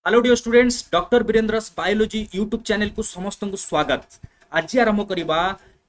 Hello dear students, doctor Virendra's biology YouTube channel को समस्त को स्वागत। आज आरंभ करवा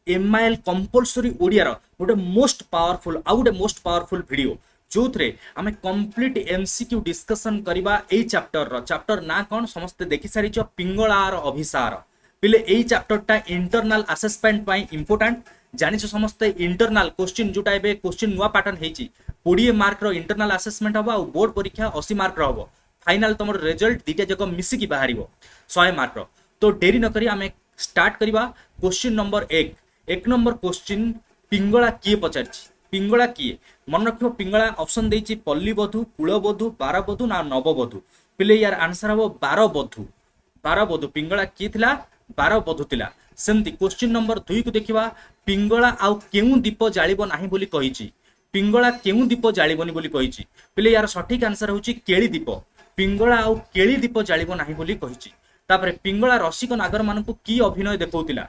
एमआईएल कंपलसरी ओडिया गोटे most powerful most powerful video जो थे आम कंप्लीट एमसीक्यू डिस्कशन करवा यही चैप्टर ना कौन समस्ते देखि सारी पिंगलार अभिसार पिले यही चैप्टरटा इंटरनल असेसमेंट इंपोर्टाट जानिछ समस्ते इंटरनल क्वेश्चन जोटा ए क्वेश्चन नुआ पैटर्न होती 20 मार्क इंटरनल असेसमेंट हम और बोर्ड परीक्षा 80 मार्क हम फाइनाल तुम रिजल्ट दीटा जक मिसिकी बाहर 100 मार्क तो डेरी नक आम स्टार्ट करवा क्वेश्चन नंबर एक नंबर क्वेश्चन पिंगला किए पचार पिंगला किए मन रख पिंगला ऑप्शन देछि पल्लीबधू कूलबधू बारबधू ना नवबधू पिले यार आंसर हम बारबधू पिंगला किए थिला बारबधू थिला सेमती क्वेश्चन नंबर 2 को देखिबा पिंगला आउ केउ दीप जालिबो नाही बोली कहिछि पिंगला केउ दीप जालिबोनी बोली कहिछि पिले यार सठिक आंसर होछि केळी दीप पिंगला आउ केळी दीप जालिबो नाही बोली कहिछि तापरे पिंगला रसिक नागर मानकु की अभिनय देखौतिला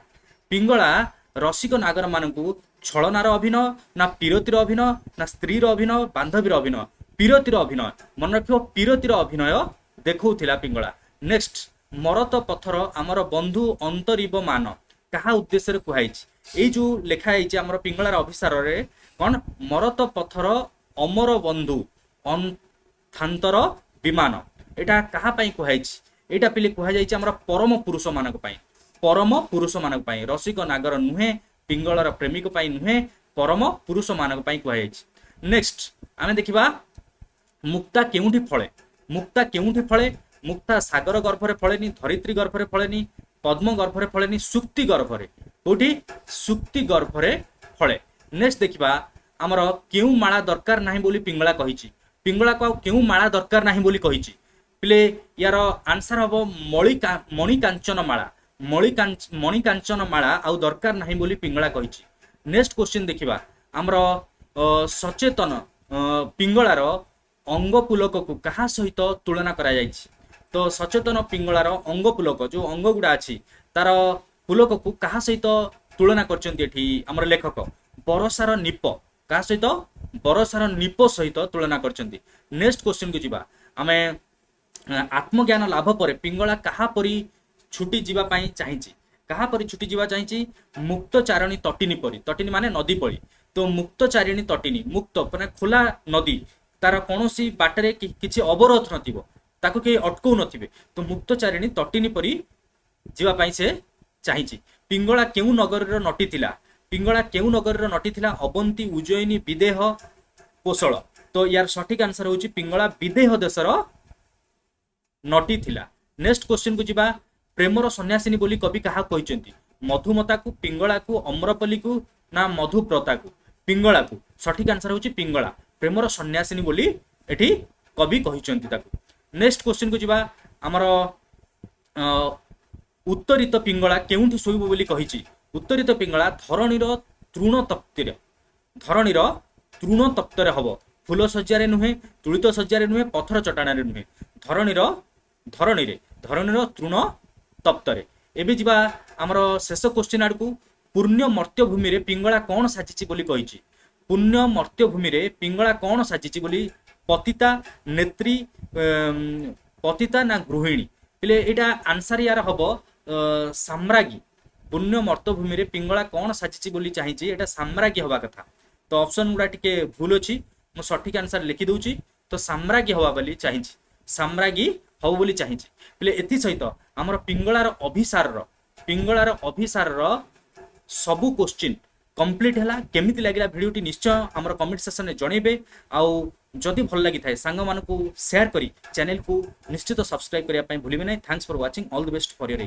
पिंगला रसिक नागर मानकु छलनार अभिनय ना पीरतीर अभिनय ना स्त्रीर अभिनय बांधवीर अभिनय पीरतीर अभिनय मन रखियो पीरतीर अभिनय देखौतिला पिंगला। नेक्स्ट मरत पथर आमर बंधु अंतरीब मान कहा उद्देश्य कुहाइछि एई जो लेखा आइछि आमर पिंगलार अभिसार रे कोन मरत पथर अमर बंधु अंतर विमान एटा कहा पई कुहाइछि एटा पिले कुहा जाइछि हमर परम पुरुष मानक पई रसिक नागर नुहे पिंगलर प्रेमिक पई नुहे परम पुरुष मानक पई कुहा जाइछि। नेक्स्ट आमे देखिबा मुक्ता केउठी फळे मुक्ता सागर गर्भरे फळेनी धरित्री गर्भरे फळेनी पद्म गर्भरे फळेनी सुक्ति गर्भरे कोठी सुक्ति गर्भरे फळे। नेक्स्ट देखिबा हमर केउ माळा दरकार नाही बोली पिंगला कहिछि पिंगला को केउ माळा दरकार नाही बोली कहिछि पिले यार आंसर हबो मणिकांचन माळा आउ दरकार नाही बोली पिंगला कहिछि। नेक्स्ट क्वेश्चन देखिबा हमर सचेतन पिंगलार अंग पुलक को कहा सहित तुलना करा जाइछि तो सचेतन पिंगलार अंग पुलक जो अंग गुडा अछि तार पुलक को कहा सहित तुलना करचंती एठी हमर लेखक बरसार निप कहा सहित बरसार निप सहित तुलना करचंती। नेक्स्ट क्वेश्चन को जिबा आमे आत्मज्ञान लाभ पर पिंगला कहा परी छुटी जीवा पाई चाहिछि कहा परी छुटी जीवा चाहिछि मुक्त चारिणी तटिनी माने नदी पड़ी तो मुक्त चारिणी तटिनी मुक्त माने खुला नदी तार कोनोसी बाटरे किछि अवरोध नथिबो ताको के अटकौ नथिबे तो मुक्त चारिणी तटिनी परी जीवा पाई से चाहिछि। पिंगला केउ नगर रो नटी थिला पिंगला केउ नगर रो नटी थिला अवंती उज्जयिनी विदेह कोसळ तो यार सठिक आंसर होछि पिंगला विदेह देशर नटी थिला। नेक्स्ट क्वेश्चन को जिबा प्रेमर सन्यासिनी बोली कवि कहा कहिसेंती मधुमता को पिंगला को अम्रपल्ली को ना मधुप्रता को पिंगला को सठिक आंसर होछि पिंगला प्रेमर सन्यासिनी बोली एठी कवि कहिसेंती ताको। नेक्स्ट क्वेश्चन को जिबा हमर उत्तरित पिंगला केउंठी सोइबो बोली कहिछि उत्तरित पिंगला धरणीर तृण तप्तरे हबो फूल सज्जारे नुहे तुलित सज्जारे नुहे पत्थर चटाणारे नुहे धरणीर तृण तप्तरे। एबे जिबा हमर शेष क्वेश्चन आडकू पुण्य मर्त्यभूमि रे पिंगला कोन साजिछि बोली कहिछि पुण्य मर्त्यभूमि रे पिंगला कोन साजिछि बोली पतिता नेत्री पतिता ना गृहिणी पिले एटा आंसर यार हबो साम्राज्ञी पुण्य मर्त्यभूमि रे पिंगला कोन साजिछि बोली चाहिछि एटा साम्राज्ञी हवा कथा तो ऑप्शन गुडा टिके भूल अछि मो सठिक आंसर लिखि दउछि तो साम्राज्ञी हवा बोली चाहिछि साम्राज्ञी हव बोली चाहिछि पिले एथि सहित हमर पिंगलार अभिसार सबु क्वेश्चन कंप्लीट हैला केमिति लागिला वीडियोटी निश्चय हमर कमेंट सेक्शन में जणेबे आउ जदि भल लागि थाए सांग मानकु शेयर करी चैनल को निश्चित सब्सक्राइब करिया पई भूलिबे नै। Thanks for watching all the best for your